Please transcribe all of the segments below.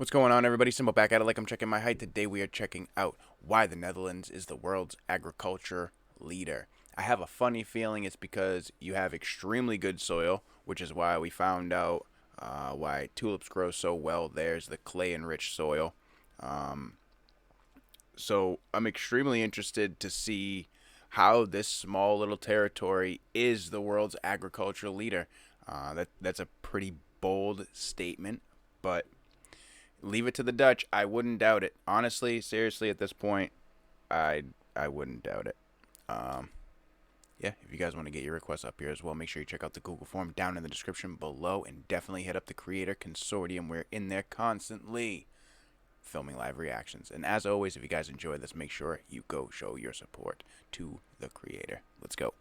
What's going on, everybody? Simple back at it like I'm checking my height. Today we are checking out why the Netherlands is the world's agriculture leader. I have a funny feeling it's because you have extremely good soil, which is why we found out why tulips grow so well. There's the clay-enriched soil. So I'm extremely interested to see how this small little territory is the world's agricultural leader. That's a pretty bold statement, but leave it to the Dutch. I wouldn't doubt it. Honestly, seriously, at this point, I wouldn't doubt it. Yeah, if you guys want to get your requests up here as well, make sure you check out the Google form down in the description below, and definitely hit up the Creator Consortium. We're in there constantly filming live reactions. And as always, if you guys enjoy this, make sure you go show your support to the creator. Let's go.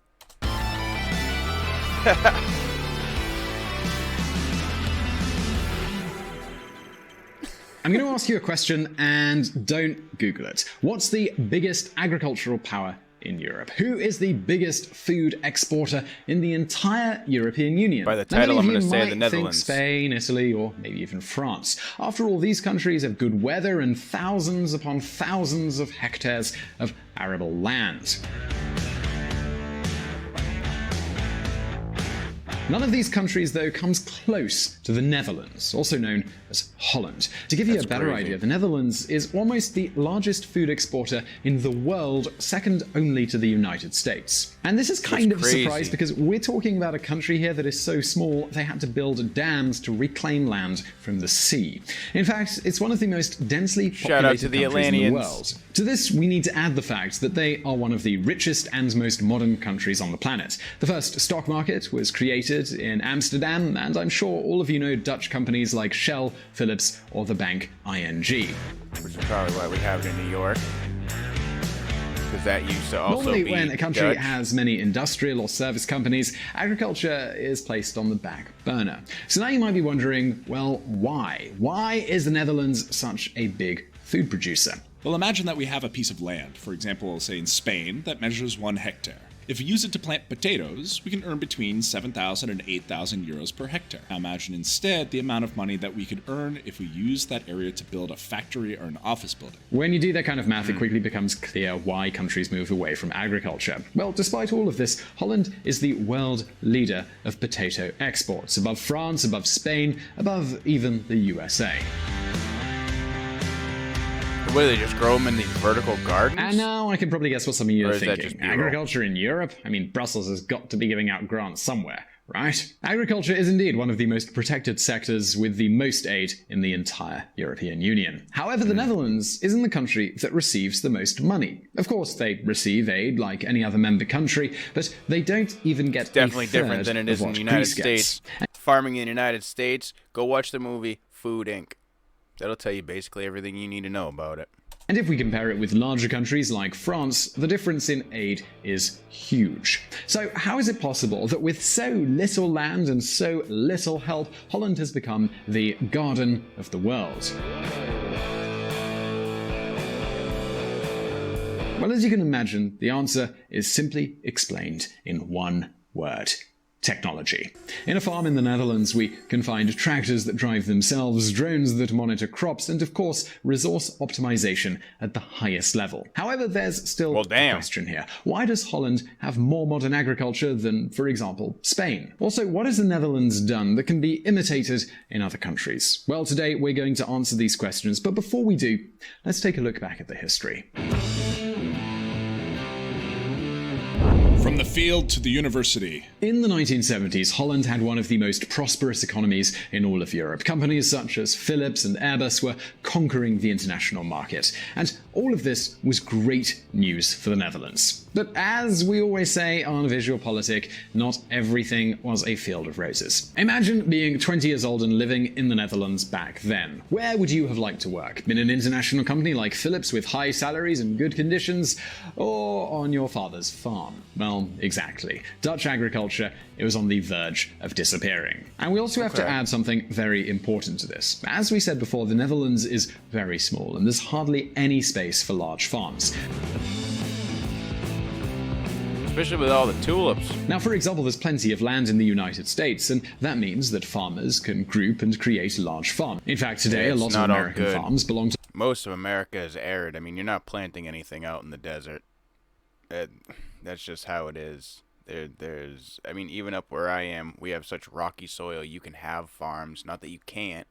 I'm going to ask you a question, and don't Google it. What's the biggest agricultural power in Europe? Who is the biggest food exporter in the entire European Union? By the title, I'm going to say the Netherlands. Netherlands. Spain, Italy, or maybe even France. After all, these countries have good weather and thousands upon thousands of hectares of arable land. None of these countries, though, comes close to the Netherlands, also known as Holland. To give you a better idea, the Netherlands is almost the largest food exporter in the world, second only to the United States. And this is kind of a surprise because we're talking about a country here that is so small they had to build dams to reclaim land from the sea. In fact, it's one of the most densely populated countries in the world. To this, we need to add the fact that they are one of the richest and most modern countries on the planet. The first stock market was created in Amsterdam, and I'm sure all of you know Dutch companies like Shell, Philips, or the bank ING. Which is probably why we have it in New York. Because that used to also Normally, be when a country Dutch. has many industrial or service companies, agriculture is placed on the back burner. So now you might be wondering, well, why? Why is the Netherlands such a big food producer? Well, imagine that we have a piece of land, for example, say in Spain, that measures 1 hectare. If we use it to plant potatoes, we can earn between 7,000 and 8,000 euros per hectare. Now imagine instead the amount of money that we could earn if we used that area to build a factory or an office building. When you do that kind of math, it quickly becomes clear why countries move away from agriculture. Well, despite all of this, Holland is the world leader of potato exports, above France, above Spain, above even the USA. What do they just grow them in these vertical gardens? And now I can probably guess what some of you Or are is that thinking. just B-roll? Agriculture in Europe? I mean, Brussels has got to be giving out grants somewhere, right? Agriculture is indeed one of the most protected sectors with the most aid in the entire European Union. However, the Netherlands isn't the country that receives the most money. Of course, they receive aid like any other member country, but they don't even get Definitely a third different than it is of in what the United Greece gets. States. Farming in the United States, go watch the movie Food Inc. That'll tell you basically everything you need to know about it. And if we compare it with larger countries like France, the difference in aid is huge. So how is it possible that with so little land and so little help, Holland has become the garden of the world? Well, as you can imagine, the answer is simply explained in one word: technology. In a farm in the Netherlands, we can find tractors that drive themselves, drones that monitor crops, and of course, resource optimization at the highest level. However, there's still a question here. Why does Holland have more modern agriculture than, for example, Spain? Also, what has the Netherlands done that can be imitated in other countries? Well, today we're going to answer these questions, but before we do, let's take a look back at the history. From the field to the university. In the 1970s, Holland had one of the most prosperous economies in all of Europe. Companies such as Philips and Airbus were conquering the international market. And all of this was great news for the Netherlands. But as we always say on VisualPolitik, not everything was a field of roses. Imagine being 20 years old and living in the Netherlands back then. Where would you have liked to work? In an international company like Philips with high salaries and good conditions? Or on your father's farm? Well, exactly. Dutch agriculture, it was on the verge of disappearing. And we also have to add something very important to this. As we said before, the Netherlands is very small, and there's hardly any space for large farms. Especially with all the tulips. Now, for example, there's plenty of land in the United States, and that means that farmers can group and create large farms. In fact, today, a lot of American farms belong to... Most of America is arid. I mean, you're not planting anything out in the desert. That's just how it is. I mean, even up where I am, we have such rocky soil. You can have farms. Not that you can't.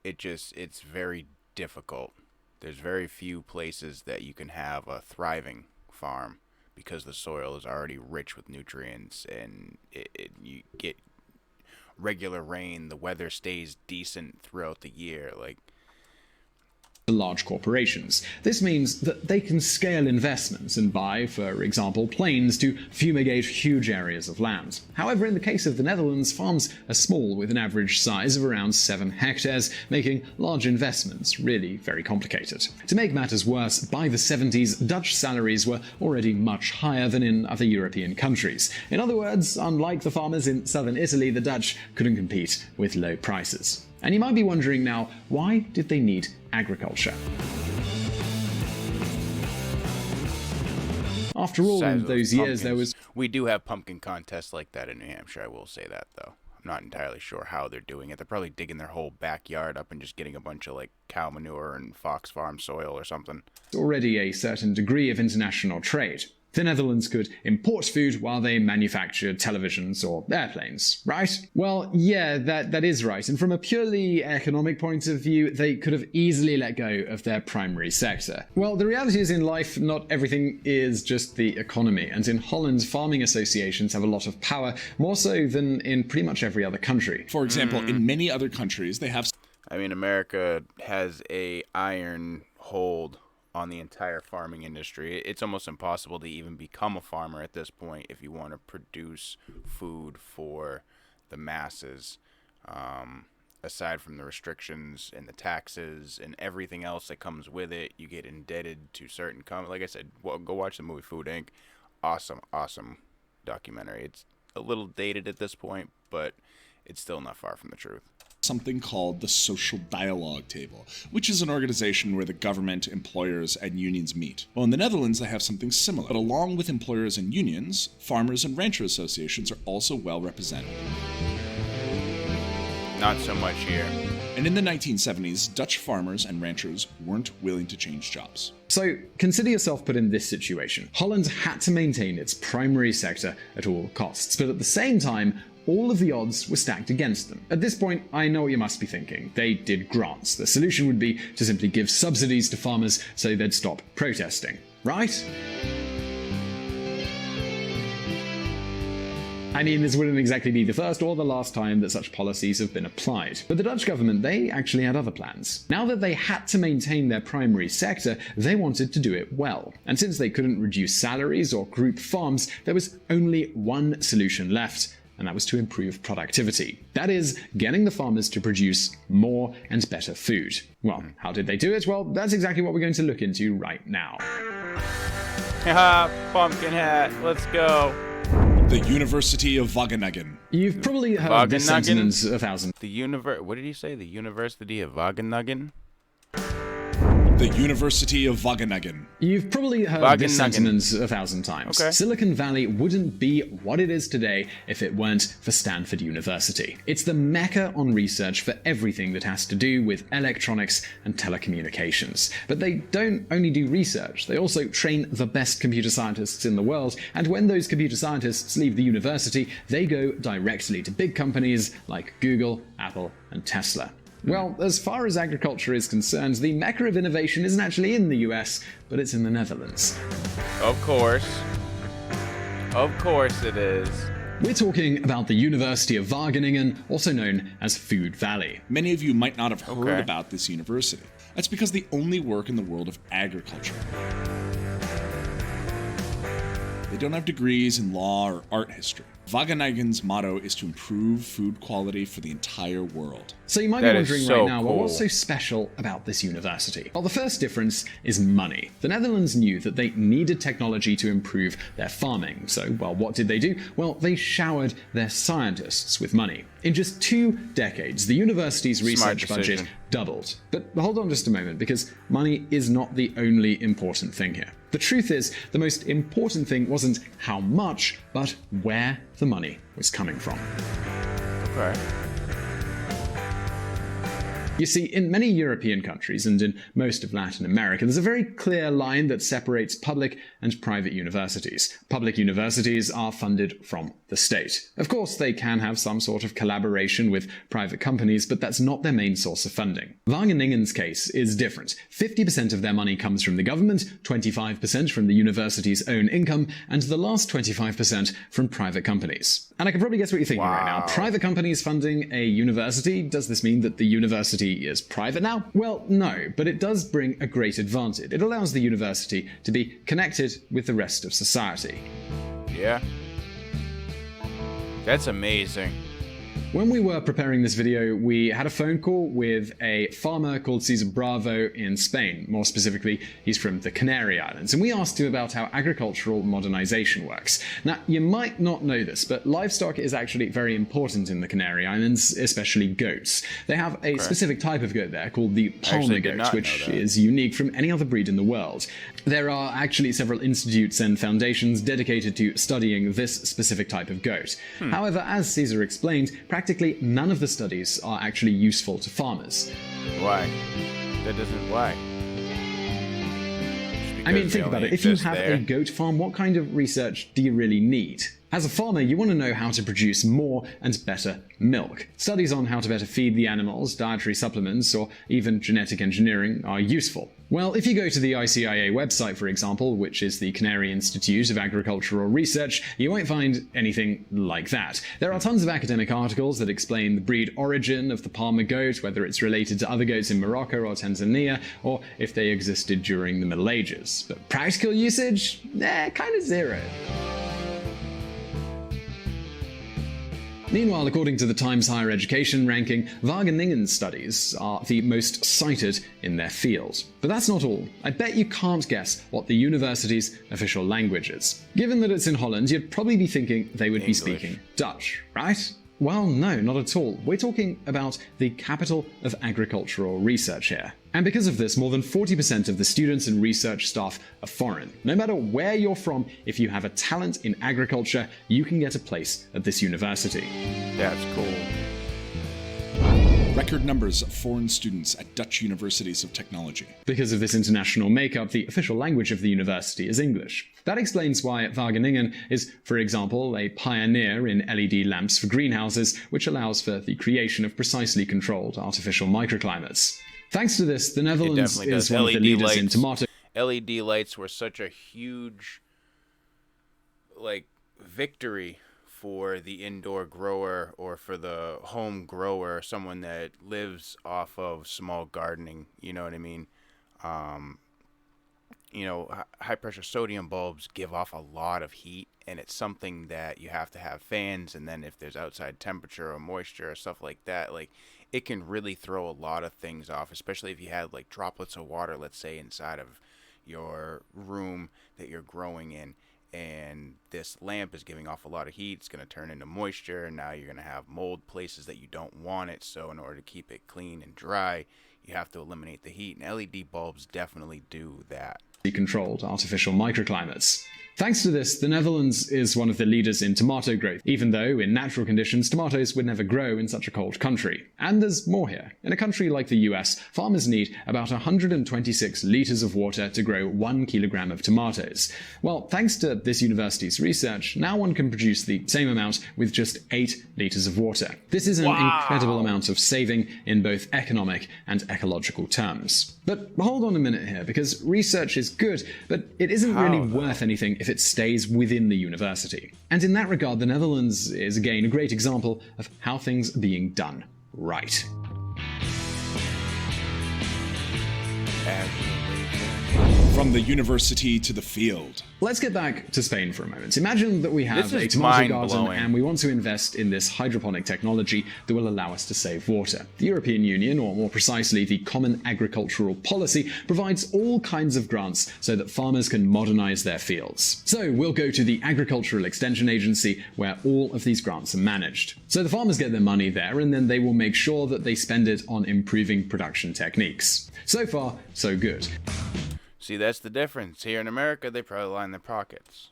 It's very difficult. There's very few places that you can have a thriving farm because the soil is already rich with nutrients, and you get regular rain. The weather stays decent throughout the year. Like, large corporations. This means that they can scale investments and buy, for example, planes to fumigate huge areas of land. However, in the case of the Netherlands, farms are small with an average size of around 7 hectares, making large investments really very complicated. To make matters worse, by the 70s, Dutch salaries were already much higher than in other European countries. In other words, unlike the farmers in southern Italy, the Dutch couldn't compete with low prices. And you might be wondering now, why did they need agriculture? After all, in those years, there was... We do have pumpkin contests like that in New Hampshire, I will say that, though. I'm not entirely sure how they're doing it. They're probably digging their whole backyard up and just getting a bunch of, like, cow manure and fox farm soil or something. Already a certain degree of international trade. The Netherlands could import food while they manufactured televisions or airplanes, right? Well, yeah, that is right. And from a purely economic point of view, they could have easily let go of their primary sector. Well, the reality is in life, not everything is just the economy. And in Holland, farming associations have a lot of power, more so than in pretty much every other country. For example, in many other countries, they have... I mean, America has a iron hold on the entire farming industry. It's almost impossible to even become a farmer at this point if you want to produce food for the masses. Aside from the restrictions and the taxes and everything else that comes with it, you get indebted to certain like I said, go watch the movie Food Inc. Awesome documentary. It's a little dated at this point, but it's still not far from the truth. Something called the Social Dialogue Table, which is an organization where the government, employers, and unions meet. Well, in the Netherlands, they have something similar. But along with employers and unions, farmers and rancher associations are also well represented. Not so much here. And in the 1970s, Dutch farmers and ranchers weren't willing to change jobs. So, consider yourself put in this situation. Holland had to maintain its primary sector at all costs, but at the same time, all of the odds were stacked against them. At this point, I know what you must be thinking. They did grants. The solution would be to simply give subsidies to farmers so they'd stop protesting, right? I mean, this wouldn't exactly be the first or the last time that such policies have been applied. But the Dutch government, they actually had other plans. Now that they had to maintain their primary sector, they wanted to do it well. And since they couldn't reduce salaries or group farms, there was only one solution left, and that was to improve productivity. That is, getting the farmers to produce more and better food. Well, how did they do it? Well, that's exactly what we're going to look into right now. Haha, pumpkin hat, let's go. The University of Wageningen. You've probably heard this sentence 1,000. What did he say? The University of Wageningen? The University of Wageningen. You've probably heard this sentence 1,000 times. Okay. Silicon Valley wouldn't be what it is today if it weren't for Stanford University. It's the mecca on research for everything that has to do with electronics and telecommunications. But they don't only do research, they also train the best computer scientists in the world, and when those computer scientists leave the university, they go directly to big companies like Google, Apple, and Tesla. Well, as far as agriculture is concerned, the mecca of innovation isn't actually in the US, but it's in the Netherlands. Of course. Of course it is. We're talking about the University of Wageningen, also known as Food Valley. Many of you might not have heard about this university. That's because they only work in the world of agriculture. They don't have degrees in law or art history. Wageneigen's motto is to improve food quality for the entire world. So you might be wondering right now, well, what's so special about this university? Well, the first difference is money. The Netherlands knew that they needed technology to improve their farming. So, well, what did they do? Well, they showered their scientists with money. In just 2 decades, the university's research budget doubled. But hold on just a moment, because money is not the only important thing here. The truth is, the most important thing wasn't how much, but where the money was coming from. Okay. You see, in many European countries and in most of Latin America, there's a very clear line that separates public and private universities. Public universities are funded from the state. Of course, they can have some sort of collaboration with private companies, but that's not their main source of funding. Wageningen's case is different. 50% of their money comes from the government, 25% from the university's own income, and the last 25% from private companies. And I can probably guess what you're thinking right now. Private companies funding a university? Does this mean that the university is private now? Well, no, but it does bring a great advantage. It allows the university to be connected with the rest of society. Yeah. That's amazing. When we were preparing this video, we had a phone call with a farmer called Cesar Bravo in Spain. More specifically, he's from the Canary Islands, and we asked him about how agricultural modernization works. Now, you might not know this, but livestock is actually very important in the Canary Islands, especially goats. They have a specific type of goat there called the Palmer goat, which is unique from any other breed in the world. There are actually several institutes and foundations dedicated to studying this specific type of goat. However, as Cesar explained, practically none of the studies are actually useful to farmers. Why? Why? I mean, think about it. If you have a goat farm, what kind of research do you really need? As a farmer, you want to know how to produce more and better milk. Studies on how to better feed the animals, dietary supplements, or even genetic engineering are useful. Well, if you go to the ICIA website, for example, which is the Canary Institute of Agricultural Research, you won't find anything like that. There are tons of academic articles that explain the breed origin of the Palmer goat, whether it's related to other goats in Morocco or Tanzania, or if they existed during the Middle Ages. But practical usage? Kind of zero. Meanwhile, according to the Times Higher Education ranking, Wageningen's studies are the most cited in their field. But that's not all. I bet you can't guess what the university's official language is. Given that it's in Holland, you'd probably be thinking they would be speaking Dutch, right? Well, no, not at all. We're talking about the capital of agricultural research here. And because of this, more than 40% of the students and research staff are foreign. No matter where you're from, if you have a talent in agriculture, you can get a place at this university. That's cool. Record numbers of foreign students at Dutch universities of technology. Because of this international makeup, the official language of the university is English. That explains why Wageningen is, for example, a pioneer in LED lamps for greenhouses, which allows for the creation of precisely controlled artificial microclimates. Thanks to this, the Netherlands is one of the leaders in tomato. LED lights were such a huge, victory for the indoor grower or for the home grower, someone that lives off of small gardening. You know what I mean? High pressure sodium bulbs give off a lot of heat, and it's something that you have to have fans, and then if there's outside temperature or moisture or stuff like that, it can really throw a lot of things off, especially if you had droplets of water, let's say, inside of your room that you're growing in, and this lamp is giving off a lot of heat. It's going to turn into moisture, and now you're going to have mold places that you don't want it. So in order to keep it clean and dry, you have to eliminate the heat, and LED bulbs definitely do that. Controlled artificial microclimates. Thanks to this, the Netherlands is one of the leaders in tomato growth, even though, in natural conditions, tomatoes would never grow in such a cold country. And there's more here. In a country like the US, farmers need about 126 litres of water to grow 1 kilogram of tomatoes. Well, thanks to this university's research, now one can produce the same amount with just 8 litres of water. This is an incredible amount of saving in both economic and ecological terms. But hold on a minute here, because research is good, but it isn't really worth anything if it stays within the university. And in that regard, the Netherlands is again a great example of how things are being done right. From the university to the field. Let's get back to Spain for a moment. Imagine that we have This a is tomato garden mind-blowing. and we want to invest in this hydroponic technology that will allow us to save water. The European Union, or more precisely the Common Agricultural Policy, provides all kinds of grants so that farmers can modernize their fields. So we'll go to the Agricultural Extension Agency where all of these grants are managed. So the farmers get their money there and then they will make sure that they spend it on improving production techniques. So far, so good. See, that's the difference. Here in America, they probably line their pockets.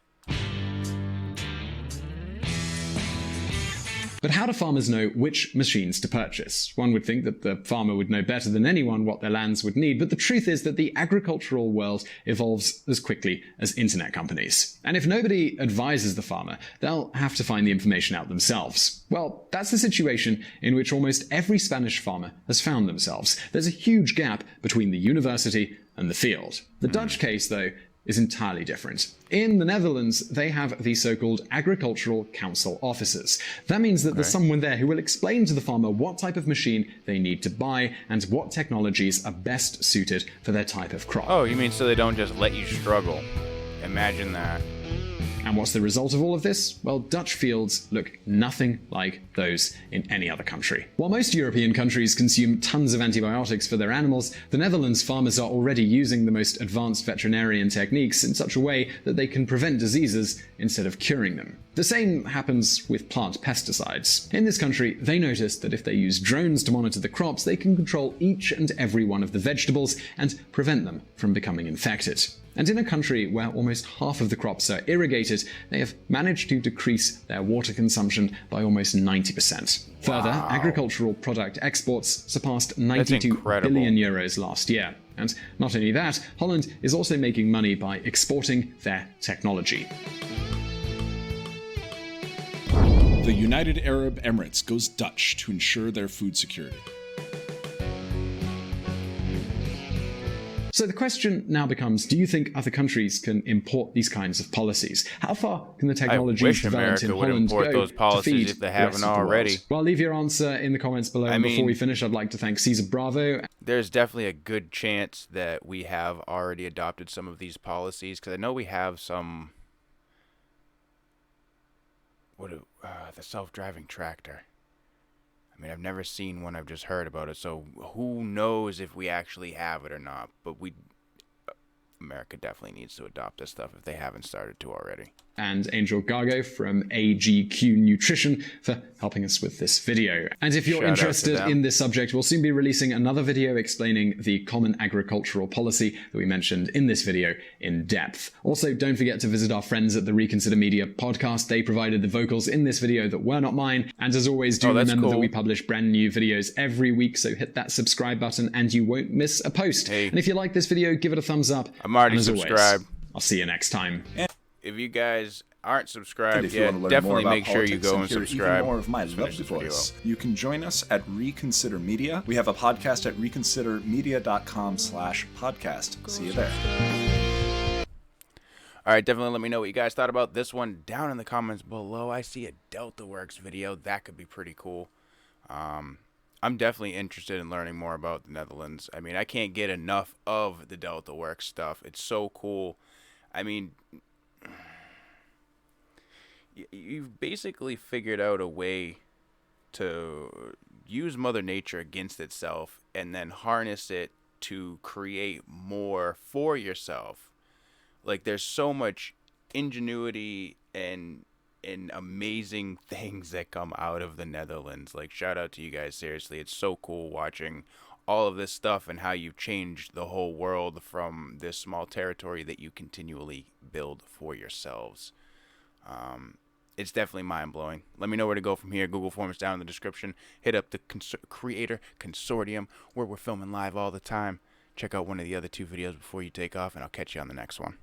But how do farmers know which machines to purchase? One would think that the farmer would know better than anyone what their lands would need, but the truth is that the agricultural world evolves as quickly as internet companies. And if nobody advises the farmer, they'll have to find the information out themselves. Well, that's the situation in which almost every Spanish farmer has found themselves. There's a huge gap between the university and the field. The Dutch case, though, is entirely different. In the Netherlands, they have the so-called Agricultural Council officers. That means that there's someone there who will explain to the farmer what type of machine they need to buy and what technologies are best suited for their type of crop. Oh, you mean so they don't just let you struggle? Imagine that. And what's the result of all of this? Well, Dutch fields look nothing like those in any other country. While most European countries consume tons of antibiotics for their animals, the Netherlands farmers are already using the most advanced veterinarian techniques in such a way that they can prevent diseases instead of curing them. The same happens with plant pesticides. In this country, they noticed that if they use drones to monitor the crops, they can control each and every one of the vegetables and prevent them from becoming infected. And in a country where almost half of the crops are irrigated, they have managed to decrease their water consumption by almost 90%. Further, agricultural product exports surpassed 92 incredible. billion euros last year. And not only that, Holland is also making money by exporting their technology. The United Arab Emirates goes Dutch to ensure their food security. So the question now becomes, do you think other countries can import these kinds of policies? How far can the technologies wish developed in America would Holland import go those policies to feed if they the haven't rest of the already? world? Well, leave your answer in the comments below. And before we finish, I'd like to thank Caesar Bravo. There's definitely a good chance that we have already adopted some of these policies, because I know we have some... the self-driving tractor. I mean, I've never seen one, I've just heard about it, so who knows if we actually have it or not, but America definitely needs to adopt this stuff if they haven't started to already. And Angel Gargo from AGQ Nutrition for helping us with this video. And if you're Shout out to interested them. in this subject, we'll soon be releasing another video explaining the Common Agricultural Policy that we mentioned in this video in depth. Also, don't forget to visit our friends at the Reconsider Media podcast. They provided the vocals in this video that were not mine. And as always, do that's remember that cool. we publish brand new videos every week, so hit that subscribe button and you won't miss a post. Hey. And if you like this video, give it a thumbs up. I'm already And as always, subscribed. I'll see you next time. If you guys aren't subscribed And if you yet, want to learn definitely more about make sure you politics go and and hear subscribe. even more of my Let's finish lovely this video voice, up. you can join us at Reconsider Media. We have a podcast at reconsidermedia.com/podcast. See you there. All right, definitely let me know what you guys thought about this one down in the comments below. I see a DeltaWorks video. That could be pretty cool. I'm definitely interested in learning more about the Netherlands. I mean, I can't get enough of the DeltaWorks stuff. It's so cool. I mean, you've basically figured out a way to use Mother Nature against itself and then harness it to create more for yourself. Like, there's so much ingenuity and amazing things that come out of the Netherlands. Like, shout out to you guys, seriously. It's so cool watching all of this stuff and how you've changed the whole world from this small territory that you continually build for yourselves. It's definitely mind-blowing. Let me know where to go from here. Google Forms down in the description. Hit up the Creator Consortium, where we're filming live all the time. Check out one of the other 2 videos before you take off, and I'll catch you on the next one.